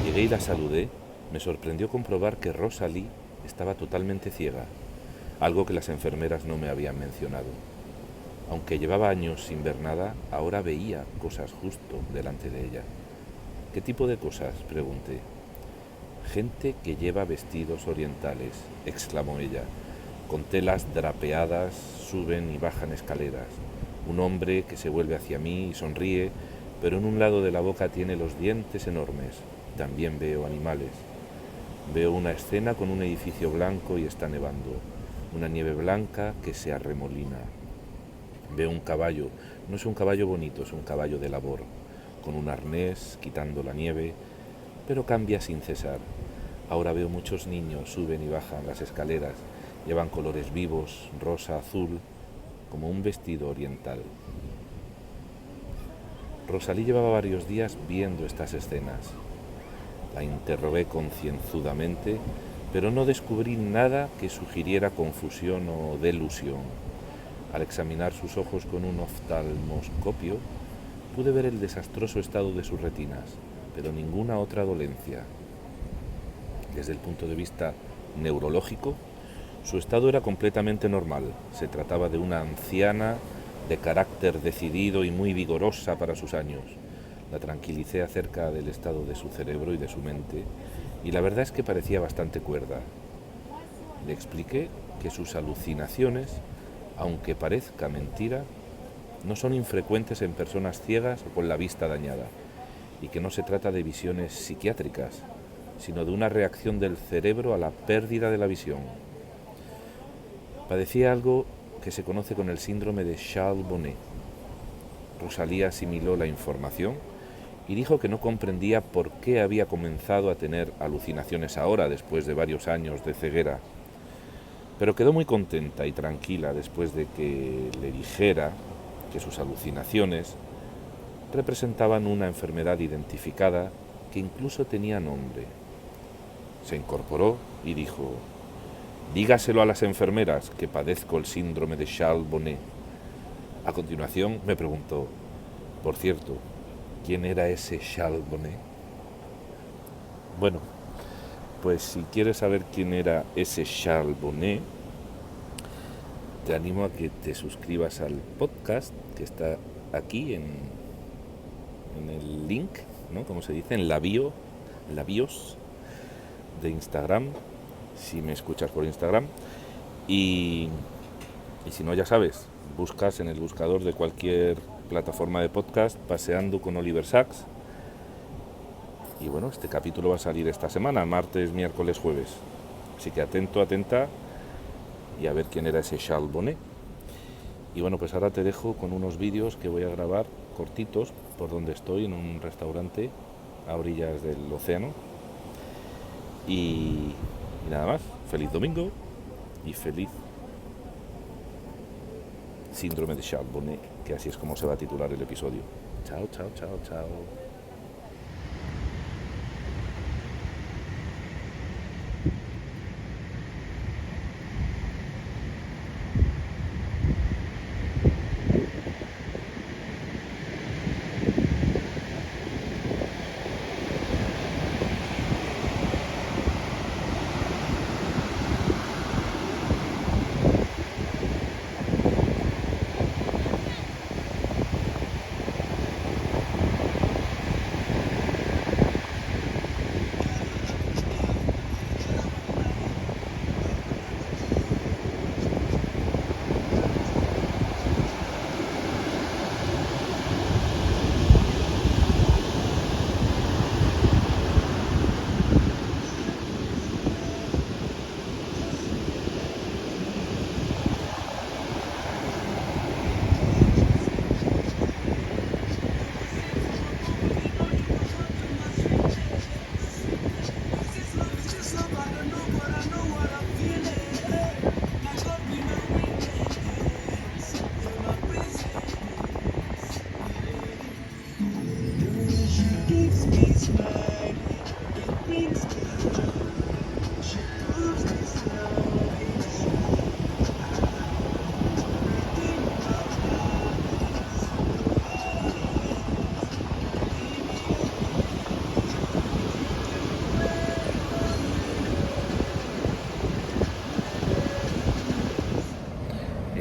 llegué y la saludé, me sorprendió comprobar que Rosalie estaba totalmente ciega, algo que las enfermeras no me habían mencionado. Aunque llevaba años sin ver nada, ahora veía cosas justo delante de ella. ¿Qué tipo de cosas?, pregunté. Gente que lleva vestidos orientales, exclamó ella. Con telas drapeadas suben y bajan escaleras. Un hombre que se vuelve hacia mí y sonríe, pero en un lado de la boca tiene los dientes enormes. También veo animales. Veo una escena con un edificio blanco y está nevando. Una nieve blanca que se arremolina. Veo un caballo. No es un caballo bonito, es un caballo de labor, con un arnés, quitando la nieve, pero cambia sin cesar. Ahora veo muchos niños, suben y bajan las escaleras. Llevan colores vivos, rosa, azul, como un vestido oriental. Rosalie llevaba varios días viendo estas escenas. La interrogué concienzudamente, pero no descubrí nada que sugiriera confusión o delusión. Al examinar sus ojos con un oftalmoscopio, pude ver el desastroso estado de sus retinas, pero ninguna otra dolencia. Desde el punto de vista neurológico, su estado era completamente normal. Se trataba de una anciana de carácter decidido y muy vigorosa para sus años. La tranquilicé acerca del estado de su cerebro y de su mente, y la verdad es que parecía bastante cuerda. Le expliqué que sus alucinaciones, aunque parezca mentira, no son infrecuentes en personas ciegas o con la vista dañada, y que no se trata de visiones psiquiátricas, sino de una reacción del cerebro a la pérdida de la visión. Padecía algo que se conoce con el síndrome de Charles Bonnet. Rosalie asimiló la información y dijo que no comprendía por qué había comenzado a tener alucinaciones ahora, después de varios años de ceguera. Pero quedó muy contenta y tranquila después de que le dijera que sus alucinaciones representaban una enfermedad identificada que incluso tenía nombre. Se incorporó y dijo: «Dígaselo a las enfermeras que padezco el síndrome de Charles Bonnet». A continuación me preguntó: «Por cierto, ¿quién era ese Charles Bonnet?». Bueno, pues si quieres saber quién era ese Charles Bonnet, te animo a que te suscribas al podcast que está aquí en el link, ¿no?, como se dice, en la bios de Instagram, si me escuchas por Instagram. Y si no, ya sabes, buscas en el buscador de cualquier plataforma de podcast Paseando con Oliver Sacks. Y bueno, este capítulo va a salir esta semana, martes, miércoles, jueves. Así que atento, atenta, y a ver quién era ese Charles Bonnet. Y bueno, pues ahora te dejo con unos vídeos que voy a grabar cortitos por donde estoy, en un restaurante a orillas del océano. Y nada más, feliz domingo y feliz síndrome de Charles Bonnet, que así es como se va a titular el episodio. Chao, chao, chao, chao.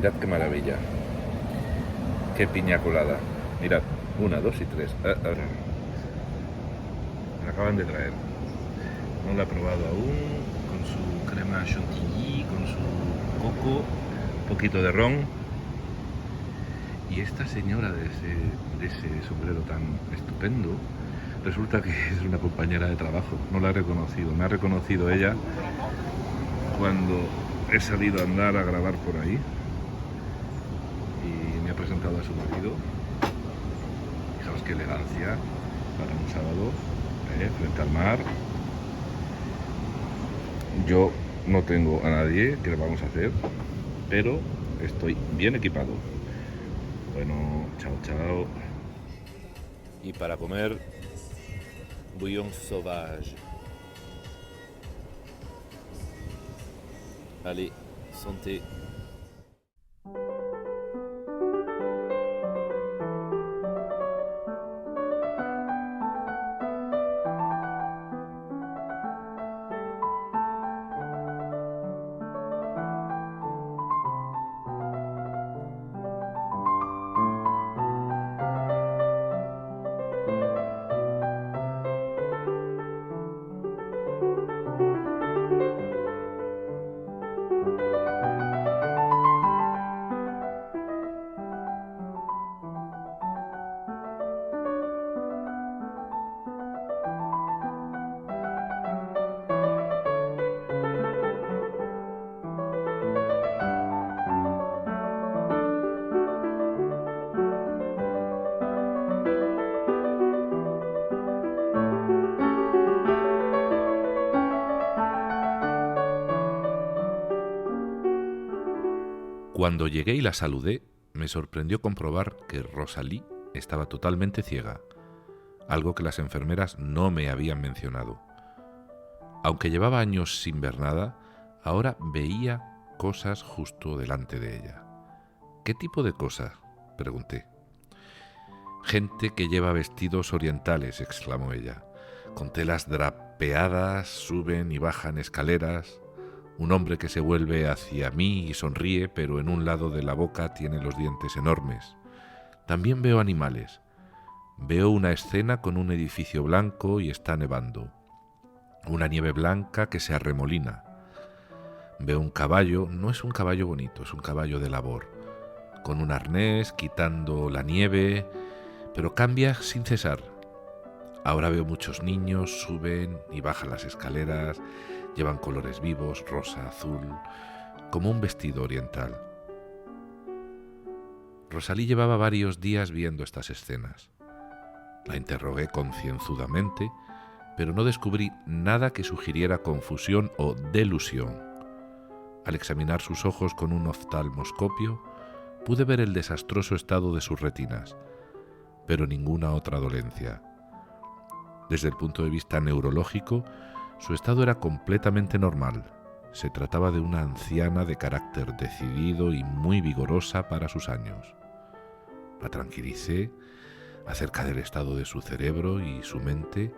Mirad qué maravilla. Qué piña colada. Mirad, 1, 2 y 3. Me la acaban de traer. No la he probado aún. Con su crema chantilly, con su coco, un poquito de ron. Y esta señora de ese sombrero tan estupendo, resulta que es una compañera de trabajo. No la he reconocido. Me ha reconocido ella cuando he salido a andar a grabar por ahí. Y me ha presentado a su marido. Fijaos qué elegancia para un sábado, frente al mar. Yo no tengo a nadie que le vamos a hacer, pero estoy bien equipado. Bueno, chao, chao. Y para comer, bouillon sauvage. Allez, santé. Cuando llegué y la saludé, me sorprendió comprobar que Rosalie estaba totalmente ciega, algo que las enfermeras no me habían mencionado. Aunque llevaba años sin ver nada, ahora veía cosas justo delante de ella. ¿Qué tipo de cosas?, pregunté. Gente que lleva vestidos orientales, exclamó ella. Con telas drapeadas, suben y bajan escaleras. Un hombre que se vuelve hacia mí y sonríe, pero en un lado de la boca tiene los dientes enormes. También veo animales. Veo una escena con un edificio blanco y está nevando. Una nieve blanca que se arremolina. Veo un caballo, no es un caballo bonito, es un caballo de labor, con un arnés, quitando la nieve, pero cambia sin cesar. Ahora veo muchos niños, suben y bajan las escaleras, llevan colores vivos, rosa, azul, como un vestido oriental. Rosalie llevaba varios días viendo estas escenas. La interrogué concienzudamente, pero no descubrí nada que sugiriera confusión o delusión. Al examinar sus ojos con un oftalmoscopio, pude ver el desastroso estado de sus retinas, pero ninguna otra dolencia. Desde el punto de vista neurológico, su estado era completamente normal. Se trataba de una anciana de carácter decidido y muy vigorosa para sus años. La tranquilicé acerca del estado de su cerebro y su mente,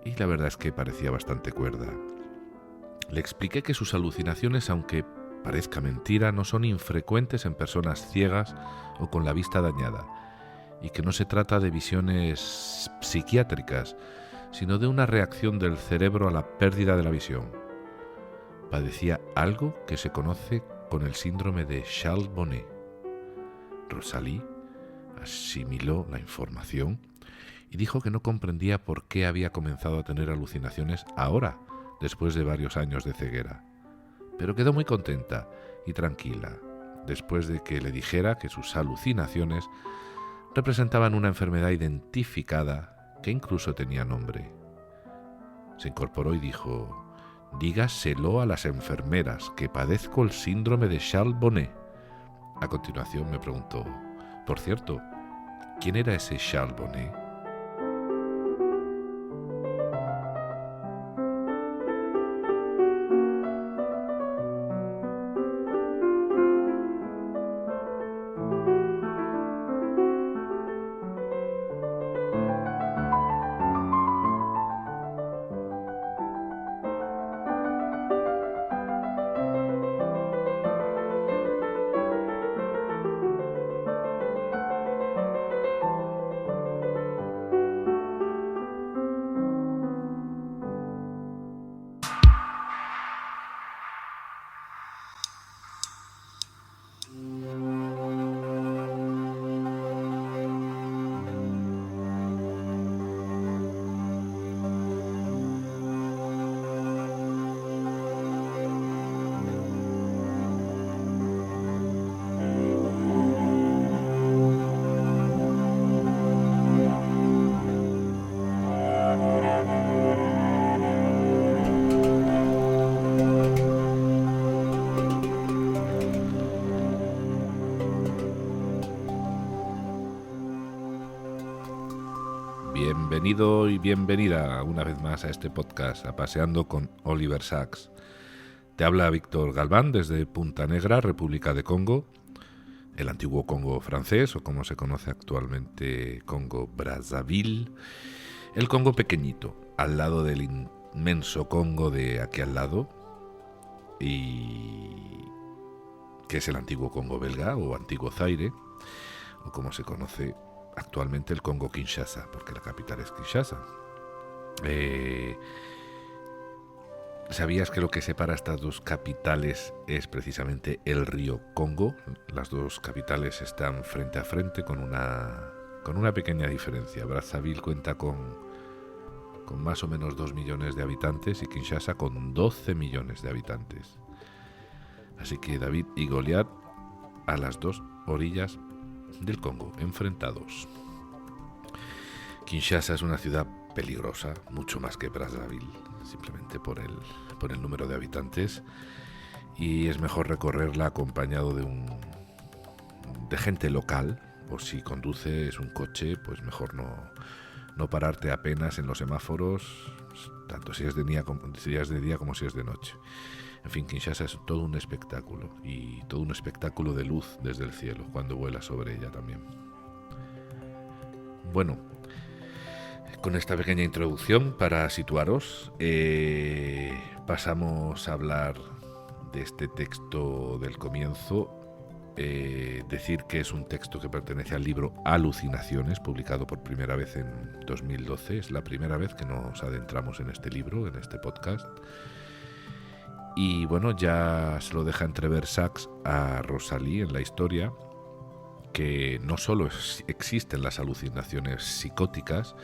y la verdad es que parecía bastante cuerda. Le expliqué que sus alucinaciones, aunque parezca mentira, no son infrecuentes en personas ciegas o con la vista dañada, y que no se trata de visiones psiquiátricas, sino de una reacción del cerebro a la pérdida de la visión. Padecía algo que se conoce con el síndrome de Charles Bonnet. Rosalie asimiló la información y dijo que no comprendía por qué había comenzado a tener alucinaciones ahora, después de varios años de ceguera. Pero quedó muy contenta y tranquila después de que le dijera que sus alucinaciones representaban una enfermedad identificada que incluso tenía nombre. Se incorporó y dijo: «Dígaselo a las enfermeras que padezco el síndrome de Charles Bonnet». A continuación me preguntó: «Por cierto, ¿quién era ese Charles Bonnet?». Bienvenido y bienvenida una vez más a este podcast, a Paseando con Oliver Sacks. Te habla Víctor Galván desde Punta Negra, República de Congo, el antiguo Congo francés, o como se conoce actualmente, Congo Brazzaville, el Congo pequeñito, al lado del inmenso Congo de aquí al lado, y que es el antiguo Congo belga o antiguo Zaire, o como se conoce actualmente el Congo Kinshasa, porque la capital es Kinshasa. ¿Sabías que lo que separa estas dos capitales es precisamente el río Congo? Las dos capitales están frente a frente con una pequeña diferencia. Brazzaville cuenta con más o menos 2 millones de habitantes y Kinshasa con 12 millones de habitantes. Así que David y Goliat a las dos orillas del Congo, enfrentados. Kinshasa es una ciudad peligrosa, mucho más que Brazzaville, simplemente por el número de habitantes, y es mejor recorrerla acompañado de gente local, o si conduces un coche, pues mejor no pararte apenas en los semáforos, tanto si es de día como si es de noche. En fin, Kinshasa es todo un espectáculo, y todo un espectáculo de luz desde el cielo, cuando vuelas sobre ella también. Bueno, con esta pequeña introducción para situaros, pasamos a hablar de este texto del comienzo. Decir que es un texto que pertenece al libro Alucinaciones, publicado por primera vez en 2012. Es la primera vez que nos adentramos en este libro, en este podcast. Y bueno, ya se lo deja entrever Sacks a Rosalie en la historia, que no solo existen las alucinaciones psicóticas,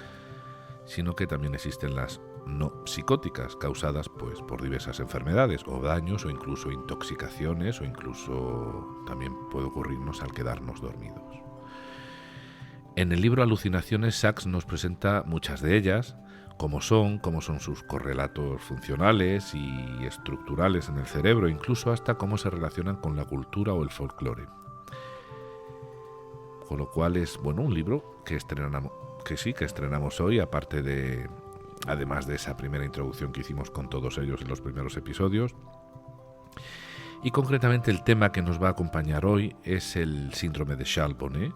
sino que también existen las no psicóticas, causadas pues por diversas enfermedades o daños o incluso intoxicaciones, o incluso también puede ocurrirnos al quedarnos dormidos. En el libro Alucinaciones, Sacks nos presenta muchas de ellas, cómo son sus correlatos funcionales y estructurales en el cerebro, incluso hasta cómo se relacionan con la cultura o el folclore. Con lo cual es un libro que estrenamos hoy, además de esa primera introducción que hicimos con todos ellos en los primeros episodios. Y concretamente el tema que nos va a acompañar hoy es el síndrome de Charles Bonnet,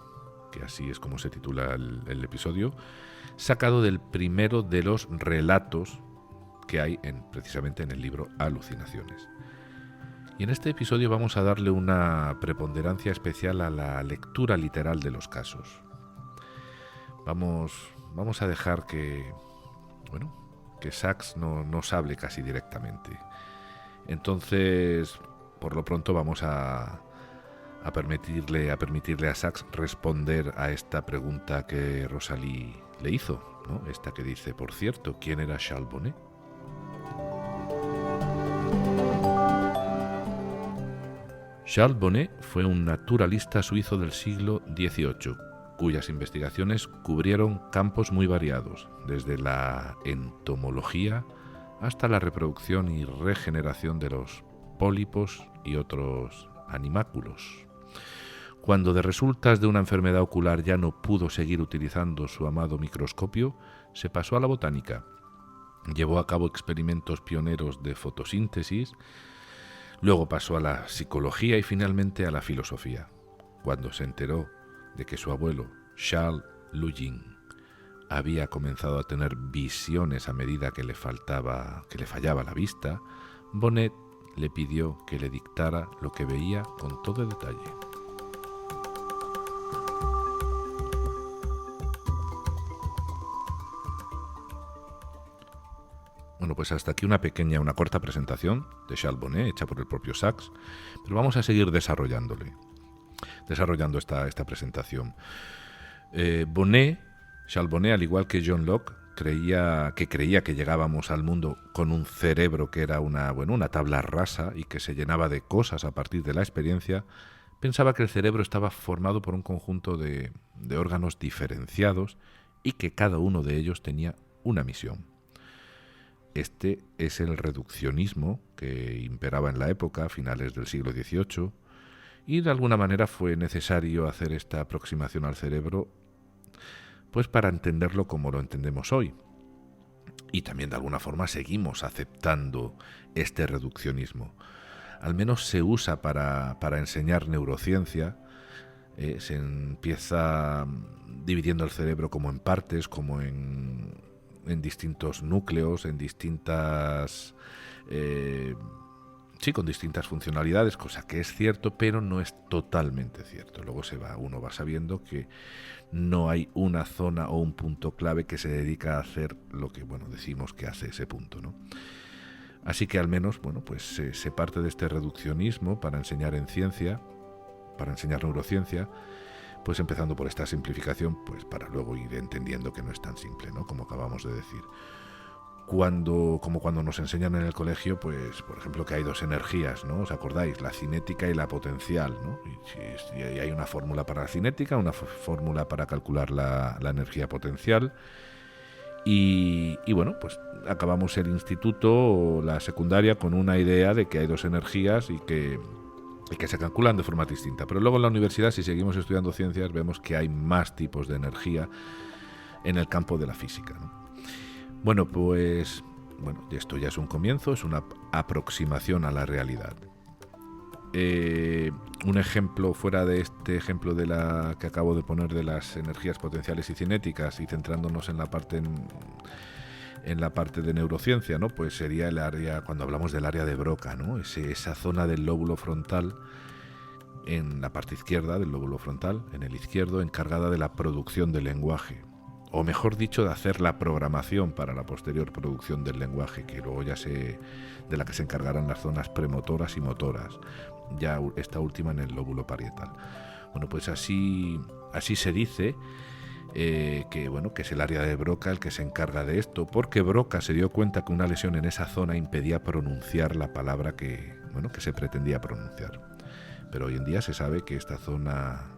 que así es como se titula el episodio, sacado del primero de los relatos que hay precisamente en el libro Alucinaciones. Y en este episodio vamos a darle una preponderancia especial a la lectura literal de los casos. Vamos a dejar que Sacks no nos hable casi directamente. Entonces, por lo pronto vamos a permitirle a Sacks responder a esta pregunta que Rosalie le hizo, ¿no? Esta que dice, por cierto, ¿quién era Charles Bonnet? Charles Bonnet fue un naturalista suizo del siglo XVIII, cuyas investigaciones cubrieron campos muy variados, desde la entomología hasta la reproducción y regeneración de los pólipos y otros animáculos. Cuando de resultas de una enfermedad ocular ya no pudo seguir utilizando su amado microscopio, se pasó a la botánica. Llevó a cabo experimentos pioneros de fotosíntesis, luego pasó a la psicología y finalmente a la filosofía. Cuando se enteró de que su abuelo, Charles Lugin, había comenzado a tener visiones a medida que le fallaba la vista, Bonnet le pidió que le dictara lo que veía con todo detalle. Bueno, pues hasta aquí una corta presentación de Charles Bonnet, hecha por el propio Sacks, pero vamos a seguir desarrollando esta presentación. Charles Bonnet, al igual que John Locke, creía que llegábamos al mundo con un cerebro que era una tabla rasa y que se llenaba de cosas a partir de la experiencia. Pensaba que el cerebro estaba formado por un conjunto de órganos diferenciados y que cada uno de ellos tenía una misión. Este es el reduccionismo que imperaba en la época, a finales del siglo XVIII, y de alguna manera fue necesario hacer esta aproximación al cerebro pues para entenderlo como lo entendemos hoy. Y también de alguna forma seguimos aceptando este reduccionismo. Al menos se usa para enseñar neurociencia. Se empieza dividiendo el cerebro como en partes, como en distintos núcleos, en distintas... con distintas funcionalidades, cosa que es cierto, pero no es totalmente cierto. Luego uno va sabiendo que no hay una zona o un punto clave que se dedica a hacer lo que, decimos que hace ese punto, ¿no? Así que al menos, pues se parte de este reduccionismo para enseñar para enseñar neurociencia, pues empezando por esta simplificación, pues para luego ir entendiendo que no es tan simple, ¿no? Como acabamos de decir. Como cuando nos enseñan en el colegio, pues, por ejemplo, que hay dos energías, ¿no? ¿Os acordáis? La cinética y la potencial, ¿no? Y hay una fórmula para la cinética, una fórmula para calcular la energía potencial. Y pues acabamos el instituto o la secundaria con una idea de que hay dos energías y que se calculan de forma distinta. Pero luego en la universidad, si seguimos estudiando ciencias, vemos que hay más tipos de energía en el campo de la física, ¿no? Pues esto ya es un comienzo, es una aproximación a la realidad. Un ejemplo fuera de este ejemplo de la que acabo de poner de las energías potenciales y cinéticas, y centrándonos en la parte de neurociencia, ¿no? Pues sería el área, cuando hablamos del área de Broca, ¿no? Esa zona del lóbulo frontal, en la parte izquierda del lóbulo frontal, en el izquierdo, encargada de la producción del lenguaje, o mejor dicho, de hacer la programación para la posterior producción del lenguaje, que luego de la que se encargarán las zonas premotoras y motoras, ya esta última en el lóbulo parietal. Pues así se dice que es el área de Broca el que se encarga de esto, porque Broca se dio cuenta que una lesión en esa zona impedía pronunciar la palabra que se pretendía pronunciar. Pero hoy en día se sabe que esta zona,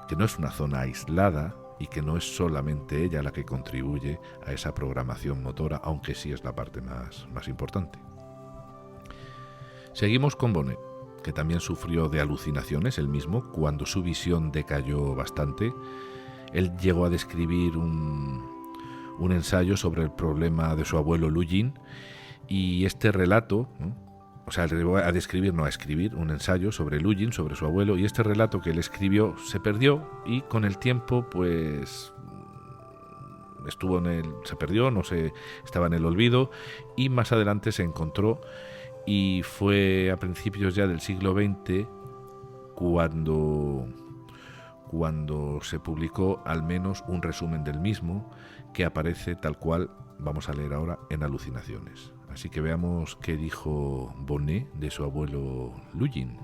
que no es una zona aislada y que no es solamente ella la que contribuye a esa programación motora, aunque sí es la parte más importante. Seguimos con Bonnet, que también sufrió de alucinaciones él mismo cuando su visión decayó bastante. Él llegó a describir un ensayo sobre el problema de su abuelo Lugin, y este relato, ¿no? A escribir un ensayo sobre Lugin, sobre su abuelo, y este relato que él escribió se perdió, y con el tiempo pues se perdió, estaba en el olvido, y más adelante se encontró, y fue a principios ya del siglo XX cuando se publicó al menos un resumen del mismo, que aparece tal cual vamos a leer ahora en Alucinaciones. Así que veamos qué dijo Bonnet de su abuelo Lugin.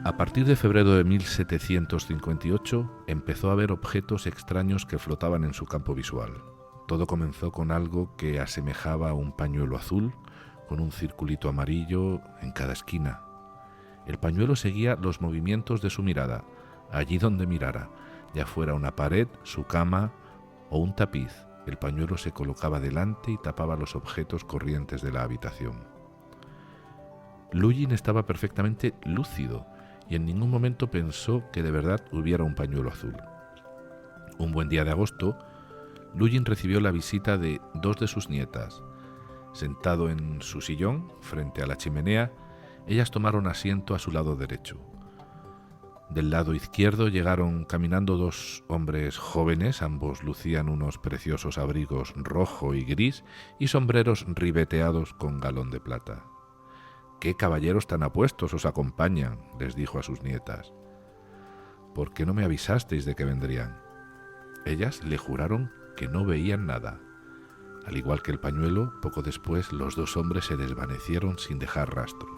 A partir de febrero de 1758 empezó a ver objetos extraños que flotaban en su campo visual. Todo comenzó con algo que asemejaba a un pañuelo azul con un circulito amarillo en cada esquina. El pañuelo seguía los movimientos de su mirada, allí donde mirara, ya fuera una pared, su cama o un tapiz. El pañuelo se colocaba delante y tapaba los objetos corrientes de la habitación. Lugin estaba perfectamente lúcido y en ningún momento pensó que de verdad hubiera un pañuelo azul. Un buen día de agosto, Lugin recibió la visita de dos de sus nietas. Sentado en su sillón, frente a la chimenea, ellas tomaron asiento a su lado derecho. Del lado izquierdo llegaron caminando dos hombres jóvenes, ambos lucían unos preciosos abrigos rojo y gris y sombreros ribeteados con galón de plata. «¿Qué caballeros tan apuestos os acompañan?», les dijo a sus nietas. «¿Por qué no me avisasteis de que vendrían?». Ellas le juraron que no veían nada. Al igual que el pañuelo, poco después los dos hombres se desvanecieron sin dejar rastro.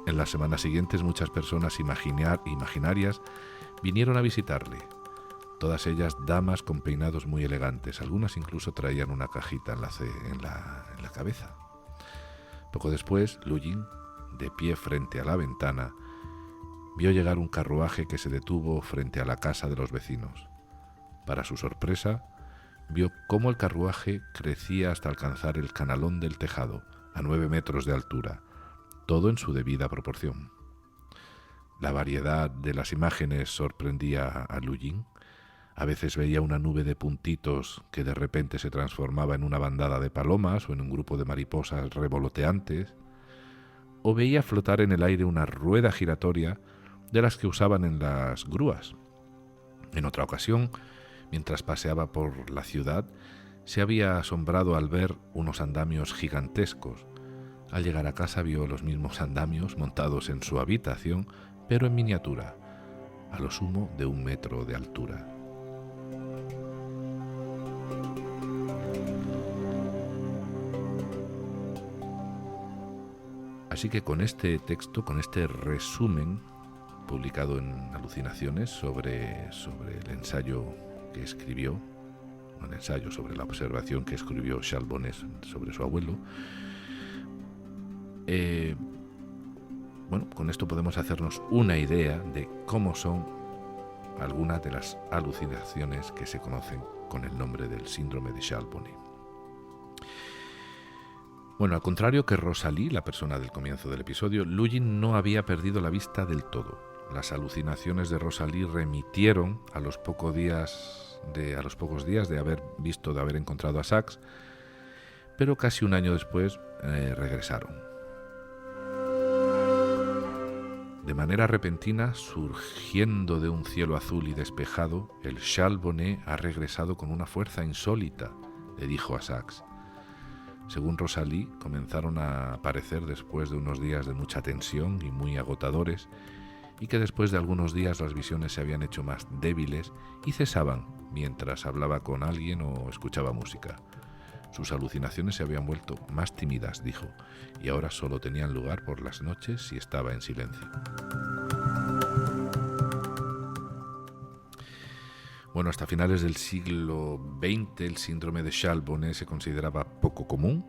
En las semanas siguientes muchas personas imaginarias vinieron a visitarle, todas ellas damas con peinados muy elegantes, algunas incluso traían una cajita en la cabeza. Poco después, Lugin, de pie frente a la ventana, vio llegar un carruaje que se detuvo frente a la casa de los vecinos. Para su sorpresa, vio cómo el carruaje crecía hasta alcanzar el canalón del tejado, a 9 metros de altura, todo en su debida proporción. La variedad de las imágenes sorprendía a Lugin. A veces veía una nube de puntitos que de repente se transformaba en una bandada de palomas o en un grupo de mariposas revoloteantes, o veía flotar en el aire una rueda giratoria de las que usaban en las grúas. En otra ocasión, mientras paseaba por la ciudad, se había asombrado al ver unos andamios gigantescos. Al llegar a casa vio los mismos andamios montados en su habitación, pero en miniatura, a lo sumo de 1 metro de altura. Así que con este texto, con este resumen publicado en Alucinaciones sobre el ensayo que escribió, un ensayo sobre la observación que escribió Charles Bonnet sobre su abuelo, con esto podemos hacernos una idea de cómo son algunas de las alucinaciones que se conocen con el nombre del síndrome de Charles Bonnet. Bueno, al contrario que Rosalie, la persona del comienzo del episodio, Lugin no había perdido la vista del todo. Las alucinaciones de Rosalie remitieron a los pocos días de haber encontrado a Sachs, pero casi un año después regresaron. De manera repentina, surgiendo de un cielo azul y despejado, el Charles Bonnet ha regresado con una fuerza insólita, le dijo a Sachs. Según Rosalie, comenzaron a aparecer después de unos días de mucha tensión y muy agotadores, y que después de algunos días las visiones se habían hecho más débiles y cesaban mientras hablaba con alguien o escuchaba música. Sus alucinaciones se habían vuelto más tímidas, dijo, y ahora solo tenían lugar por las noches si estaba en silencio. Bueno, hasta finales del siglo XX el síndrome de Charles Bonnet se consideraba poco común.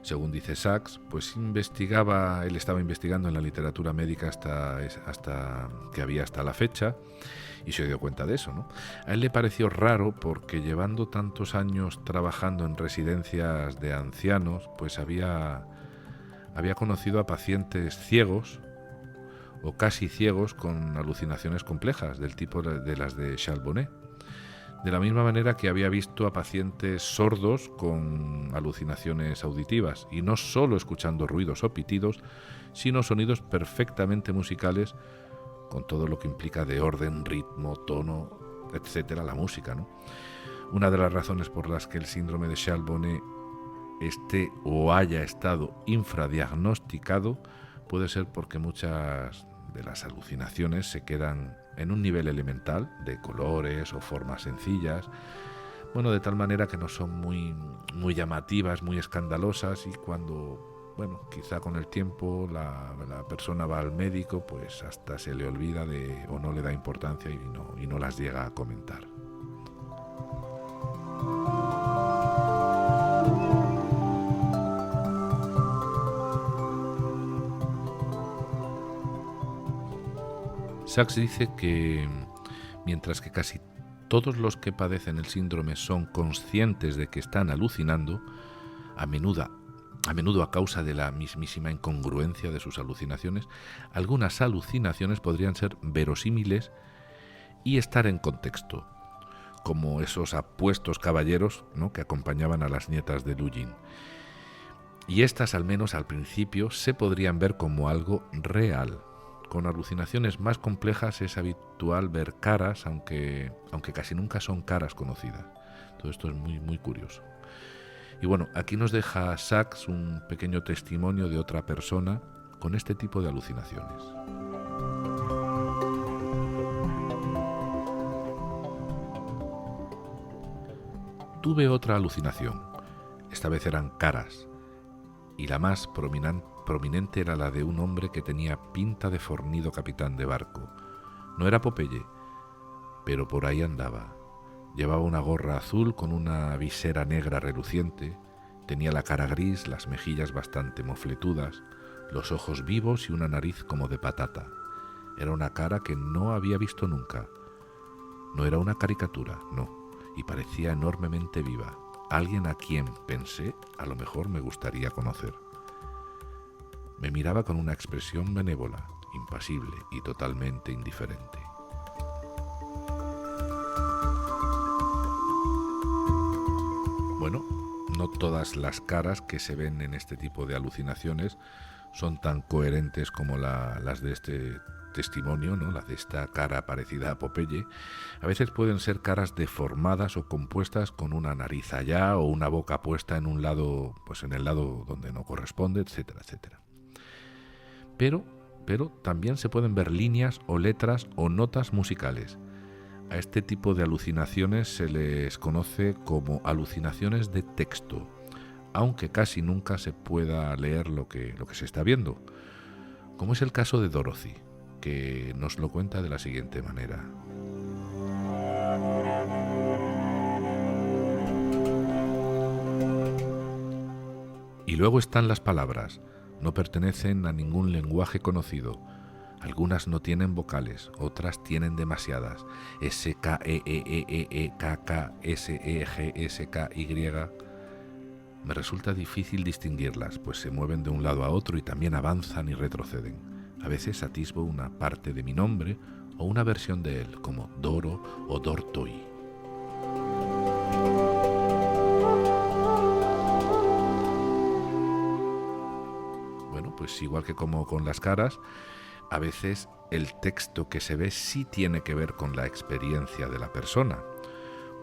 Según dice Sachs, pues él estaba investigando en la literatura médica hasta la fecha y se dio cuenta de eso, ¿no? A él le pareció raro porque llevando tantos años trabajando en residencias de ancianos, pues había conocido a pacientes ciegos o casi ciegos con alucinaciones complejas del tipo de las de Charles Bonnet. De la misma manera que había visto a pacientes sordos con alucinaciones auditivas, y no solo escuchando ruidos o pitidos, sino sonidos perfectamente musicales, con todo lo que implica de orden, ritmo, tono, etcétera, la música, ¿no? Una de las razones por las que el síndrome de Charles Bonnet esté o haya estado infradiagnosticado puede ser porque muchas de las alucinaciones se quedan en un nivel elemental de colores o formas sencillas, de tal manera que no son muy llamativas, muy escandalosas, y cuando, quizá con el tiempo la persona va al médico, pues hasta se le olvida o no le da importancia y no las llega a comentar. Sachs dice que mientras que casi todos los que padecen el síndrome son conscientes de que están alucinando, a menudo a causa de la mismísima incongruencia de sus alucinaciones, algunas alucinaciones podrían ser verosímiles y estar en contexto, como esos apuestos caballeros, ¿no?, que acompañaban a las nietas de Lugin. Y estas, al menos al principio, se podrían ver como algo real. Con alucinaciones más complejas es habitual ver caras, aunque casi nunca son caras conocidas. Todo esto es muy, muy curioso. Y aquí nos deja Sachs un pequeño testimonio de otra persona con este tipo de alucinaciones. Tuve otra alucinación. Esta vez eran caras, y la más prominente era la de un hombre que tenía pinta de fornido capitán de barco. No era Popeye, pero por ahí andaba. Llevaba una gorra azul con una visera negra reluciente, tenía la cara gris, las mejillas bastante mofletudas, los ojos vivos y una nariz como de patata. Era una cara que no había visto nunca. No era una caricatura, no, y parecía enormemente viva. Alguien a quien, pensé, a lo mejor me gustaría conocer. Me miraba con una expresión benévola impasible y totalmente indiferente. Bueno, no todas las caras que se ven en este tipo de alucinaciones son tan coherentes como las de este testimonio, ¿no? Las de esta cara parecida a Popeye. A veces pueden ser caras deformadas o compuestas con una nariz allá o una boca puesta en un lado, pues en el lado donde no corresponde, etcétera, etcétera. Pero también se pueden ver líneas o letras o notas musicales. A este tipo de alucinaciones se les conoce como alucinaciones de texto, aunque casi nunca se pueda leer lo que se está viendo, como es el caso de Dorothy, que nos lo cuenta de la siguiente manera. Y luego están las palabras, no pertenecen a ningún lenguaje conocido. Algunas no tienen vocales, otras tienen demasiadas. S, K, E, E, E, E, E, K, K, S, E, G, S, K, Y. Me resulta difícil distinguirlas, pues se mueven de un lado a otro y también avanzan y retroceden. A veces atisbo una parte de mi nombre o una versión de él, como Doro o Dortoy. Bueno, pues igual que como con las caras, a veces el texto que se ve sí tiene que ver con la experiencia de la persona.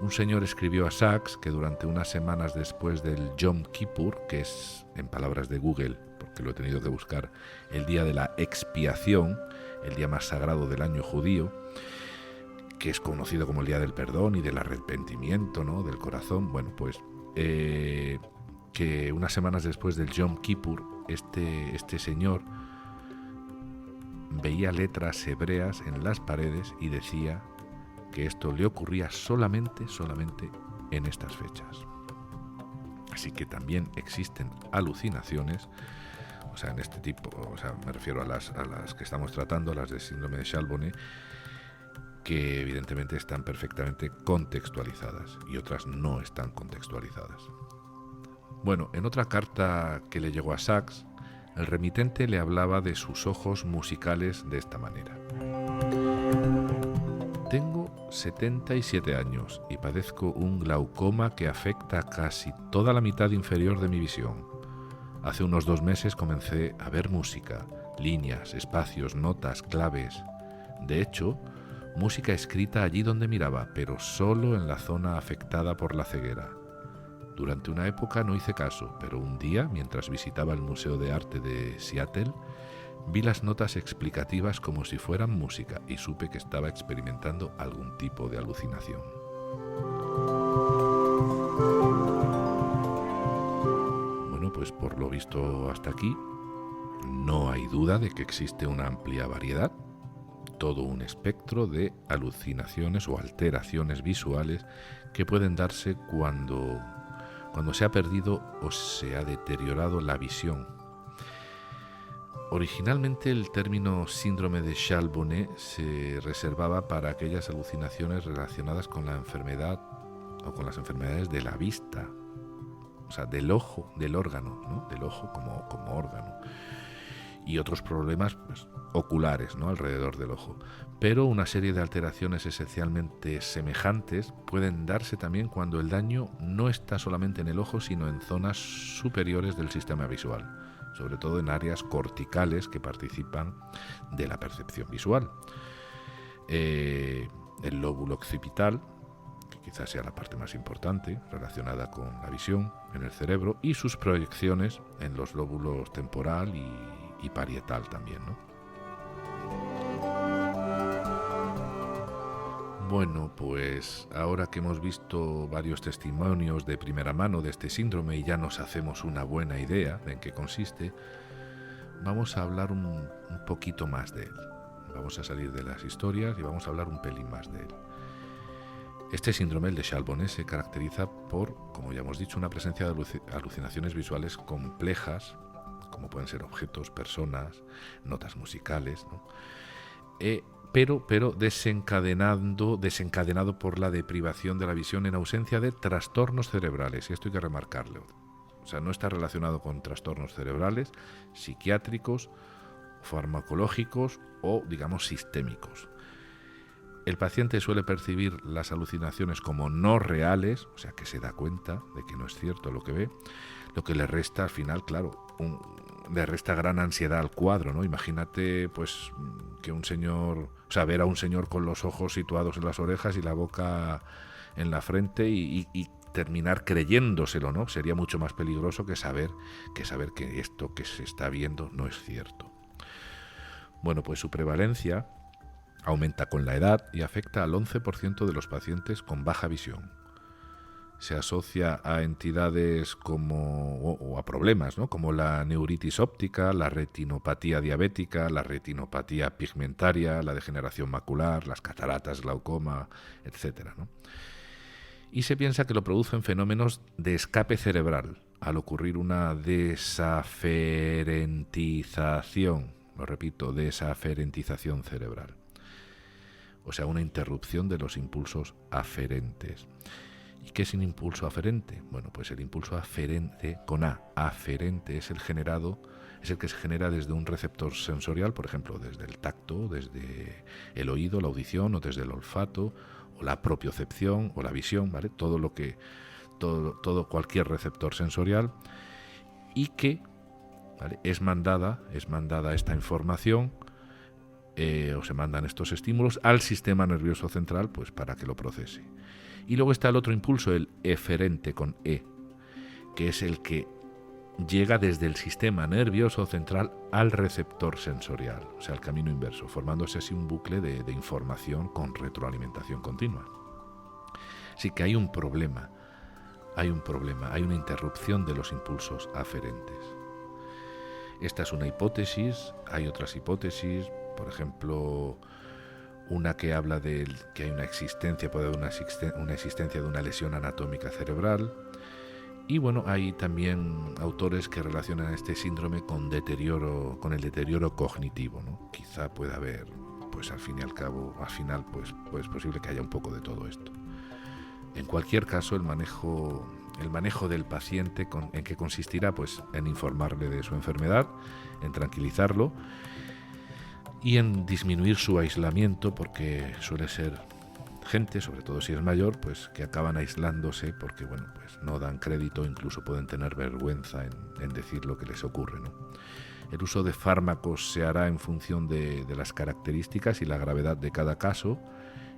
Un señor escribió a Sachs que durante unas semanas después del Yom Kippur, que es, en palabras de Google, porque lo he tenido que buscar, el día de la expiación, el día más sagrado del año judío, que es conocido como el día del perdón y del arrepentimiento, ¿no?, del corazón, bueno, pues que unas semanas después del Yom Kippur, este señor veía letras hebreas en las paredes y decía que esto le ocurría solamente en estas fechas. Así que también existen alucinaciones, o sea, en este tipo, o sea, me refiero a las que estamos tratando, las de síndrome de Charles-Bonnet, que evidentemente están perfectamente contextualizadas y otras no están contextualizadas. Bueno, en otra carta que le llegó a Sachs, el remitente le hablaba de sus ojos musicales de esta manera. Tengo 77 años y padezco un glaucoma que afecta casi toda la mitad inferior de mi visión. Hace unos 2 meses comencé a ver música, líneas, espacios, notas, claves. De hecho, música escrita allí donde miraba, pero solo en la zona afectada por la ceguera. Durante una época no hice caso, pero un día, mientras visitaba el Museo de Arte de Seattle, vi las notas explicativas como si fueran música y supe que estaba experimentando algún tipo de alucinación. Bueno, pues por lo visto hasta aquí, no hay duda de que existe una amplia variedad, todo un espectro de alucinaciones o alteraciones visuales que pueden darse cuando se ha perdido o se ha deteriorado la visión. Originalmente el término síndrome de Charles-Bonnet se reservaba para aquellas alucinaciones relacionadas con la enfermedad o con las enfermedades de la vista, o sea, del ojo, del órgano, ¿no?, del ojo como órgano, y otros problemas, pues, oculares, ¿no?, alrededor del ojo. Pero una serie de alteraciones esencialmente semejantes pueden darse también cuando el daño no está solamente en el ojo, sino en zonas superiores del sistema visual, sobre todo en áreas corticales que participan de la percepción visual. El lóbulo occipital, que quizás sea la parte más importante relacionada con la visión en el cerebro, y sus proyecciones en los lóbulos temporal y parietal también, ¿no? Bueno, pues ahora que hemos visto varios testimonios de primera mano de este síndrome y ya nos hacemos una buena idea de en qué consiste, vamos a hablar un poquito más de él. Vamos a salir de las historias y vamos a hablar un pelín más de él. Este síndrome, el de Charles-Bonnet, se caracteriza por, como ya hemos dicho, una presencia de alucinaciones visuales complejas, como pueden ser objetos, personas, notas musicales, ¿no?, pero desencadenado por la deprivación de la visión en ausencia de trastornos cerebrales, y esto hay que remarcarlo. O sea, no está relacionado con trastornos cerebrales, psiquiátricos farmacológicos o, digamos, sistémicos. El paciente suele percibir las alucinaciones como no reales, o sea que se da cuenta de que no es cierto lo que ve, lo que le resta al final, claro, le resta gran ansiedad al cuadro, ¿no? Imagínate, pues, que un señor, o sea, ver a un señor con los ojos situados en las orejas y la boca en la frente y terminar creyéndoselo, ¿no? Sería mucho más peligroso que saber que esto que se está viendo no es cierto. Bueno, pues su prevalencia aumenta con la edad y afecta al 11% de los pacientes con baja visión. Se asocia a entidades o a problemas, ¿no? Como la neuritis óptica, la retinopatía diabética, la retinopatía pigmentaria, la degeneración macular, las cataratas, glaucoma, etcétera, ¿no? Y se piensa que lo producen fenómenos de escape cerebral al ocurrir una desaferentización, lo repito, desaferentización cerebral. O sea, una interrupción de los impulsos aferentes. ¿Y qué es un impulso aferente? Bueno, pues el impulso aferente, con A, aferente, es el que se genera desde un receptor sensorial, por ejemplo, desde el tacto, desde el oído, la audición, o desde el olfato, o la propiocepción, o la visión, ¿vale? Todo cualquier receptor sensorial, y que, ¿vale?, es mandada esta información, o se mandan estos estímulos al sistema nervioso central, pues para que lo procese. Y luego está el otro impulso, el eferente, con E, que es el que llega desde el sistema nervioso central al receptor sensorial, o sea, el camino inverso, formándose así un bucle de información con retroalimentación continua. Así que hay un problema, hay una interrupción de los impulsos aferentes. Esta es una hipótesis, hay otras hipótesis, por ejemplo, una que habla de que hay una existencia, puede haber una existencia de una lesión anatómica cerebral. Y bueno, hay también autores que relacionan este síndrome con el deterioro cognitivo, ¿no? Quizá pueda haber, pues al final, pues es posible que haya un poco de todo esto. En cualquier caso, el manejo del paciente, ¿en qué consistirá? Pues en informarle de su enfermedad, en tranquilizarlo y en disminuir su aislamiento, porque suele ser gente, sobre todo si es mayor, pues que acaban aislándose porque, bueno, pues no dan crédito, incluso pueden tener vergüenza en decir lo que les ocurre, ¿no? El uso de fármacos se hará en función de las características y la gravedad de cada caso,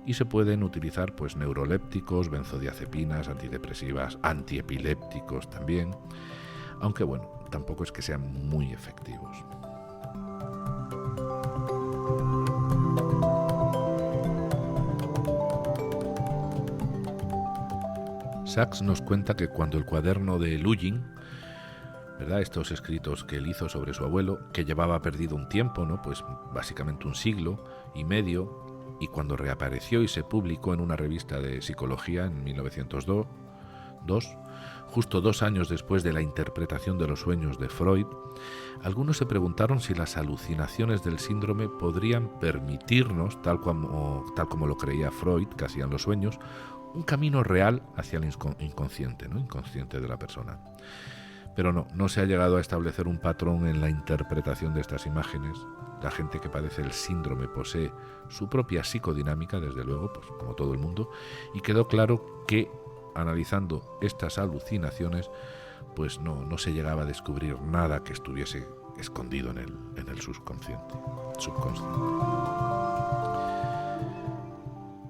y se pueden utilizar, pues, neurolépticos, benzodiazepinas, antidepresivas, antiepilépticos también, aunque bueno, tampoco es que sean muy efectivos. Sachs nos cuenta que cuando el cuaderno de Luyin, ¿verdad?, estos escritos que él hizo sobre su abuelo, que llevaba perdido un tiempo, ¿no?, pues básicamente un siglo y medio, y cuando reapareció y se publicó en una revista de psicología en 1902, justo 2 años después de la interpretación de los sueños de Freud, algunos se preguntaron si las alucinaciones del síndrome podrían permitirnos, tal como lo creía Freud que hacían los sueños, un camino real hacia el inconsciente, ¿no?, inconsciente de la persona. Pero no se ha llegado a establecer un patrón en la interpretación de estas imágenes. La gente que padece el síndrome posee su propia psicodinámica, desde luego, pues como todo el mundo, y quedó claro que, analizando estas alucinaciones, pues no se llegaba a descubrir nada que estuviese escondido en el subconsciente.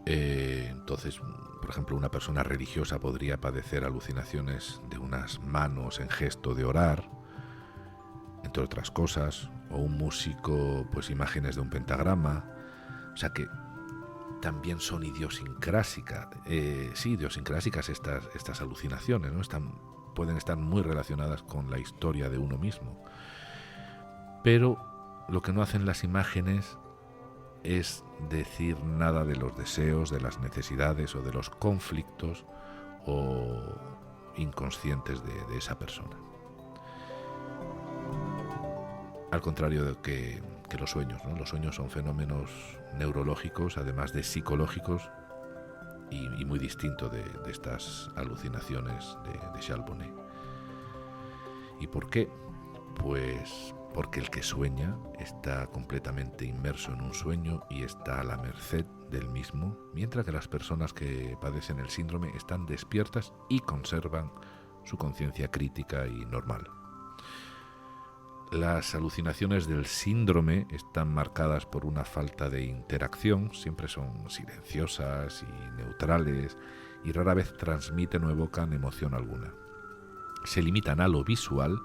Entonces, por ejemplo, una persona religiosa podría padecer alucinaciones de unas manos en gesto de orar, entre otras cosas, o un músico, pues imágenes de un pentagrama. O sea que también son idiosincrásicas estas alucinaciones, ¿no? Pueden estar muy relacionadas con la historia de uno mismo. Pero lo que no hacen las imágenes es decir nada de los deseos, de las necesidades o de los conflictos o inconscientes de esa persona. Al contrario de que los sueños, ¿no? Los sueños son fenómenos neurológicos, además de psicológicos, y muy distinto de estas alucinaciones de Charles Bonnet. ¿Y por qué? Pues porque el que sueña está completamente inmerso en un sueño y está a la merced del mismo, mientras que las personas que padecen el síndrome están despiertas y conservan su conciencia crítica y normal. Las alucinaciones del síndrome están marcadas por una falta de interacción, siempre son silenciosas y neutrales y rara vez transmiten o evocan emoción alguna. Se limitan a lo visual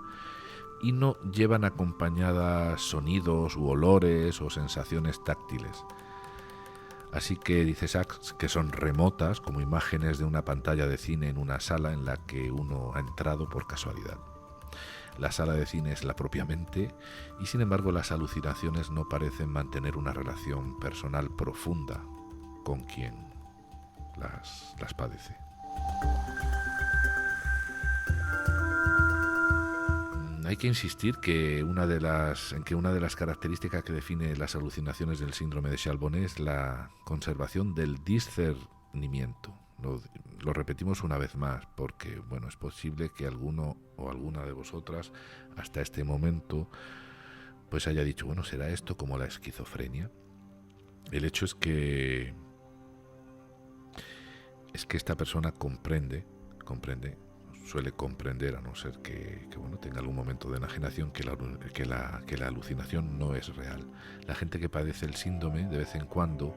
y no llevan acompañadas sonidos u olores o sensaciones táctiles. Así que dice Sachs que son remotas, como imágenes de una pantalla de cine en una sala en la que uno ha entrado por casualidad. La sala de cine es la propia mente y sin embargo las alucinaciones no parecen mantener una relación personal profunda con quien las padece. Hay que insistir que una de las características que define las alucinaciones del síndrome de Charles-Bonnet es la conservación del discernimiento. Lo repetimos una vez más porque, bueno, es posible que alguno o alguna de vosotras hasta este momento pues haya dicho, bueno, ¿será esto como la esquizofrenia? El hecho es que esta persona suele comprender, a no ser que tenga algún momento de enajenación, que la alucinación no es real. La gente que padece el síndrome de vez en cuando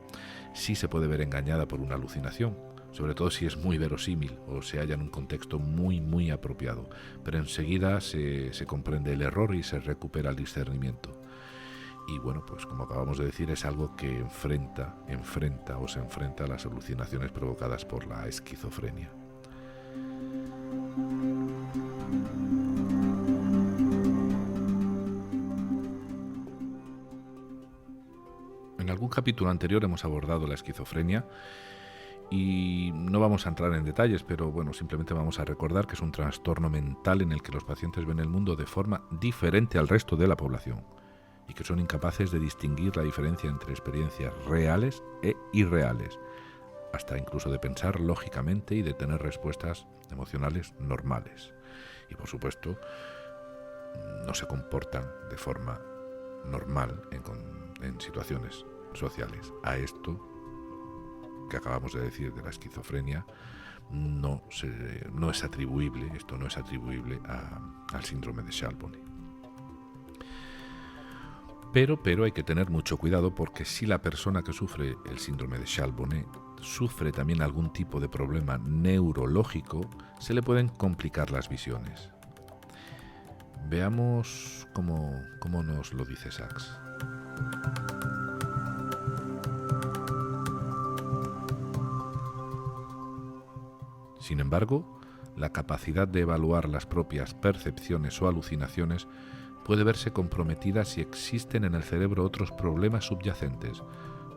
sí se puede ver engañada por una alucinación, sobre todo si es muy verosímil o se halla en un contexto muy, muy apropiado, pero enseguida se comprende el error y se recupera el discernimiento. Y bueno, pues como acabamos de decir, es algo que enfrenta a las alucinaciones provocadas por la esquizofrenia. En algún capítulo anterior hemos abordado la esquizofrenia y no vamos a entrar en detalles, pero bueno, simplemente vamos a recordar que es un trastorno mental en el que los pacientes ven el mundo de forma diferente al resto de la población y que son incapaces de distinguir la diferencia entre experiencias reales e irreales, hasta incluso de pensar lógicamente y de tener respuestas emocionales normales. Y por supuesto, no se comportan de forma normal en situaciones sociales. A esto que acabamos de decir de la esquizofrenia no es atribuible al síndrome de Charles-Bonnet. Pero hay que tener mucho cuidado porque si la persona que sufre el síndrome de Charles-Bonnet sufre también algún tipo de problema neurológico, se le pueden complicar las visiones. Veamos cómo nos lo dice Sachs. Sin embargo, la capacidad de evaluar las propias percepciones o alucinaciones puede verse comprometida si existen en el cerebro otros problemas subyacentes,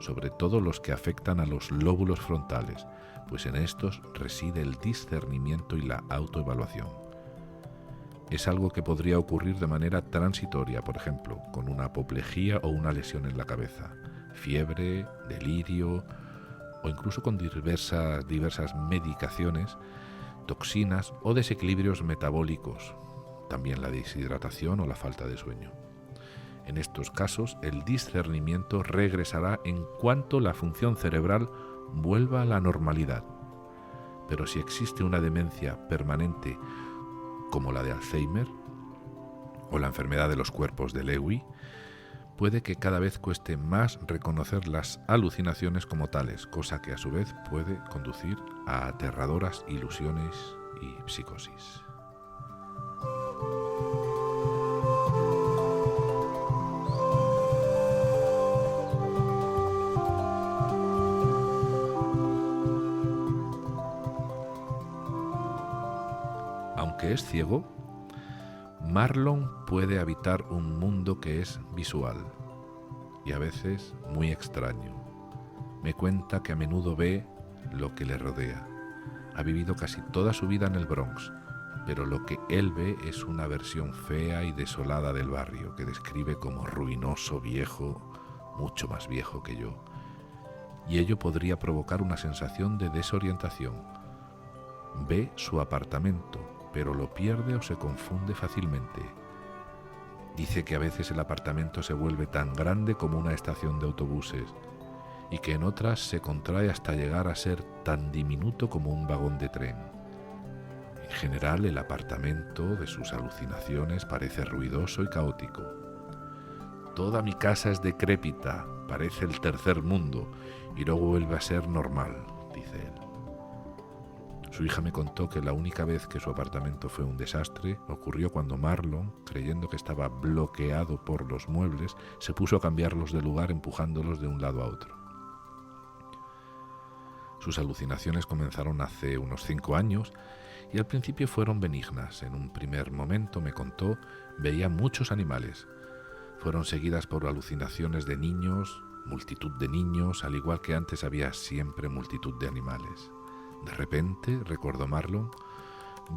sobre todo los que afectan a los lóbulos frontales, pues en estos reside el discernimiento y la autoevaluación. Es algo que podría ocurrir de manera transitoria, por ejemplo, con una apoplejía o una lesión en la cabeza, fiebre, delirio o incluso con diversas medicaciones, toxinas o desequilibrios metabólicos, también la deshidratación o la falta de sueño. En estos casos, el discernimiento regresará en cuanto la función cerebral vuelva a la normalidad. Pero si existe una demencia permanente como la de Alzheimer o la enfermedad de los cuerpos de Lewy, puede que cada vez cueste más reconocer las alucinaciones como tales, cosa que a su vez puede conducir a aterradoras ilusiones y psicosis. Aunque es ciego, Marlon puede habitar un mundo que es visual y a veces muy extraño. Me cuenta que a menudo ve lo que le rodea. Ha vivido casi toda su vida en el Bronx, pero lo que él ve es una versión fea y desolada del barrio que describe como ruinoso, viejo, mucho más viejo que yo. Y ello podría provocar una sensación de desorientación. Ve su apartamento, pero lo pierde o se confunde fácilmente. Dice que a veces el apartamento se vuelve tan grande como una estación de autobuses y que en otras se contrae hasta llegar a ser tan diminuto como un vagón de tren. En general, el apartamento de sus alucinaciones parece ruidoso y caótico. Toda mi casa es decrépita, parece el tercer mundo y luego vuelve a ser normal, dice él. Su hija me contó que la única vez que su apartamento fue un desastre ocurrió cuando Marlon, creyendo que estaba bloqueado por los muebles, se puso a cambiarlos de lugar empujándolos de un lado a otro. Sus alucinaciones comenzaron hace unos 5 años y al principio fueron benignas. En un primer momento, me contó, veía muchos animales. Fueron seguidas por alucinaciones de niños, multitud de niños, al igual que antes había siempre multitud de animales. De repente, recordó Marlon,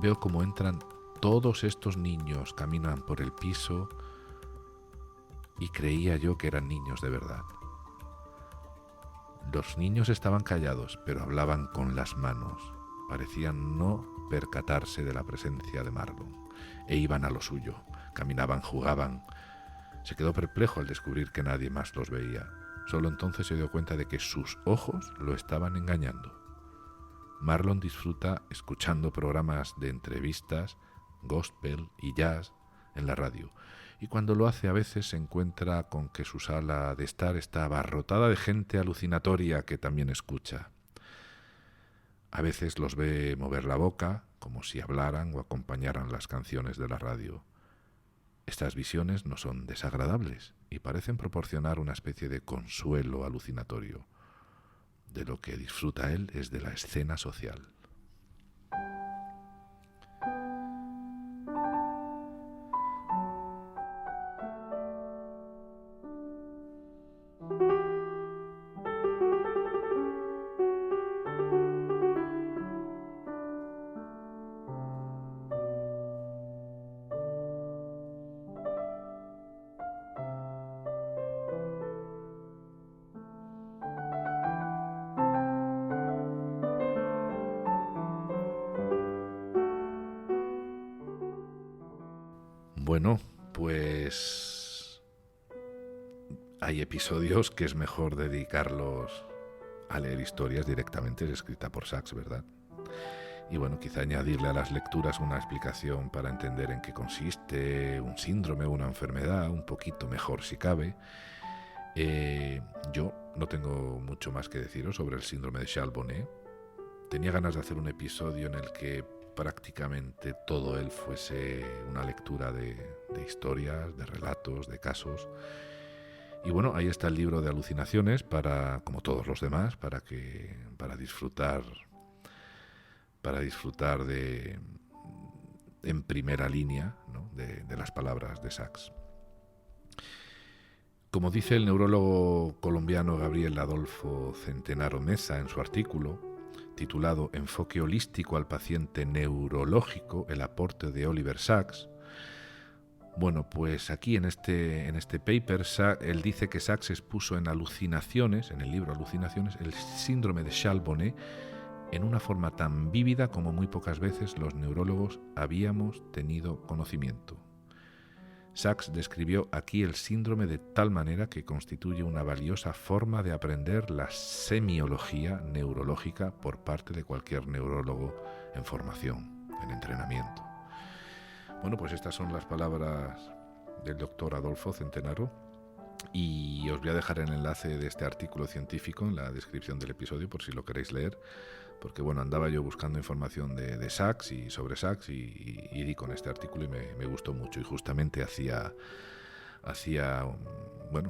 veo cómo entran todos estos niños, caminan por el piso y creía yo que eran niños de verdad. Los niños estaban callados, pero hablaban con las manos. Parecían no percatarse de la presencia de Marlon e iban a lo suyo, caminaban, jugaban. Se quedó perplejo al descubrir que nadie más los veía. Solo entonces se dio cuenta de que sus ojos lo estaban engañando. Marlon disfruta escuchando programas de entrevistas, gospel y jazz en la radio, y cuando lo hace a veces se encuentra con que su sala de estar está abarrotada de gente alucinatoria que también escucha. A veces los ve mover la boca, como si hablaran o acompañaran las canciones de la radio. Estas visiones no son desagradables y parecen proporcionar una especie de consuelo alucinatorio. De lo que disfruta él es de la escena social. Bueno, pues hay episodios que es mejor dedicarlos a leer historias directamente escritas por Sacks, ¿verdad? Y bueno, quizá añadirle a las lecturas una explicación para entender en qué consiste un síndrome o una enfermedad, un poquito mejor si cabe. Yo no tengo mucho más que deciros sobre el síndrome de Charles Bonnet. Tenía ganas de hacer un episodio en el que prácticamente todo él fuese una lectura de historias, de relatos, de casos. Y bueno, ahí está el libro de alucinaciones para, como todos los demás, para disfrutar de en primera línea, ¿no? de las palabras de Sacks. Como dice el neurólogo colombiano Gabriel Adolfo Centenaro Mesa en su artículo titulado Enfoque holístico al paciente neurológico, el aporte de Oliver Sacks. Bueno, pues aquí en este paper él dice que Sacks expuso en Alucinaciones, en el libro Alucinaciones, el síndrome de Charles Bonnet en una forma tan vívida como muy pocas veces los neurólogos habíamos tenido conocimiento. Sacks describió aquí el síndrome de tal manera que constituye una valiosa forma de aprender la semiología neurológica por parte de cualquier neurólogo en formación, en entrenamiento. Bueno, pues estas son las palabras del doctor Adolfo Centenaro y os voy a dejar el enlace de este artículo científico en la descripción del episodio por si lo queréis leer, porque bueno, andaba yo buscando información de Sacks y sobre Sacks y di con este artículo y me gustó mucho y justamente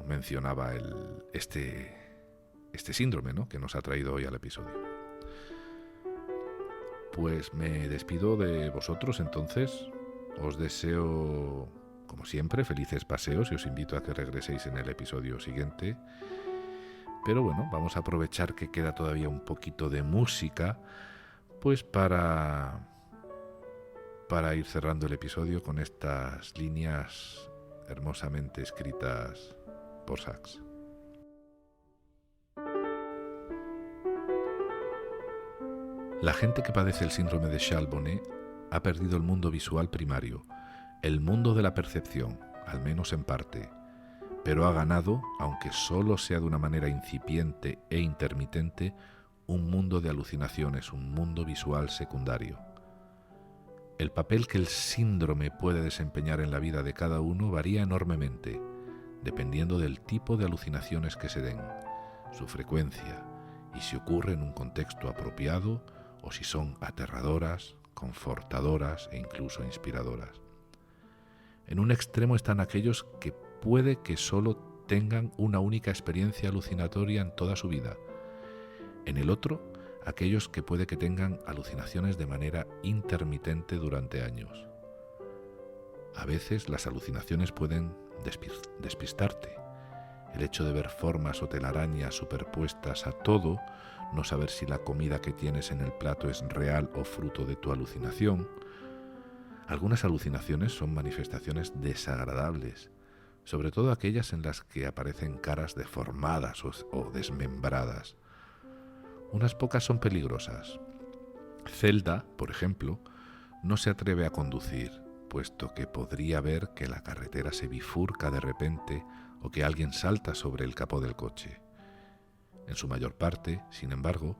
mencionaba este síndrome, ¿no?, que nos ha traído hoy al episodio. Pues me despido de vosotros entonces, os deseo como siempre felices paseos y os invito a que regreséis en el episodio siguiente. Pero bueno, vamos a aprovechar que queda todavía un poquito de música, pues para ir cerrando el episodio con estas líneas hermosamente escritas por Sacks. La gente que padece el síndrome de Charles Bonnet ha perdido el mundo visual primario, el mundo de la percepción, al menos en parte, pero ha ganado, aunque solo sea de una manera incipiente e intermitente, un mundo de alucinaciones, un mundo visual secundario. El papel que el síndrome puede desempeñar en la vida de cada uno varía enormemente, dependiendo del tipo de alucinaciones que se den, su frecuencia y si ocurre en un contexto apropiado o si son aterradoras, confortadoras e incluso inspiradoras. En un extremo están aquellos que puede que solo tengan una única experiencia alucinatoria en toda su vida. En el otro, aquellos que puede que tengan alucinaciones de manera intermitente durante años. A veces las alucinaciones pueden despistarte. El hecho de ver formas o telarañas superpuestas a todo, no saber si la comida que tienes en el plato es real o fruto de tu alucinación. Algunas alucinaciones son manifestaciones desagradables, sobre todo aquellas en las que aparecen caras deformadas o desmembradas. Unas pocas son peligrosas. Zelda, por ejemplo, no se atreve a conducir, puesto que podría ver que la carretera se bifurca de repente o que alguien salta sobre el capó del coche. En su mayor parte, sin embargo,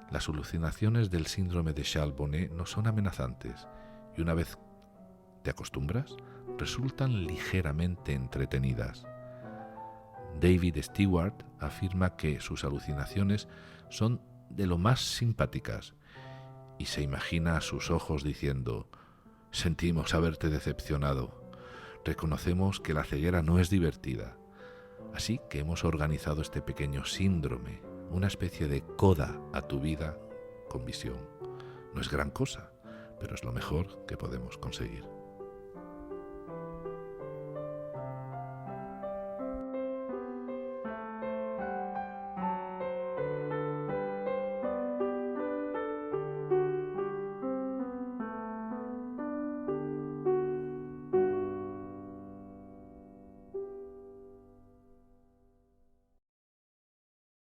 las alucinaciones del síndrome de Charles Bonnet no son amenazantes y una vez te acostumbras, resultan ligeramente entretenidas. David Stewart afirma que sus alucinaciones son de lo más simpáticas y se imagina a sus ojos diciendo: «Sentimos haberte decepcionado. Reconocemos que la ceguera no es divertida. Así que hemos organizado este pequeño síndrome, una especie de coda a tu vida con visión. No es gran cosa, pero es lo mejor que podemos conseguir».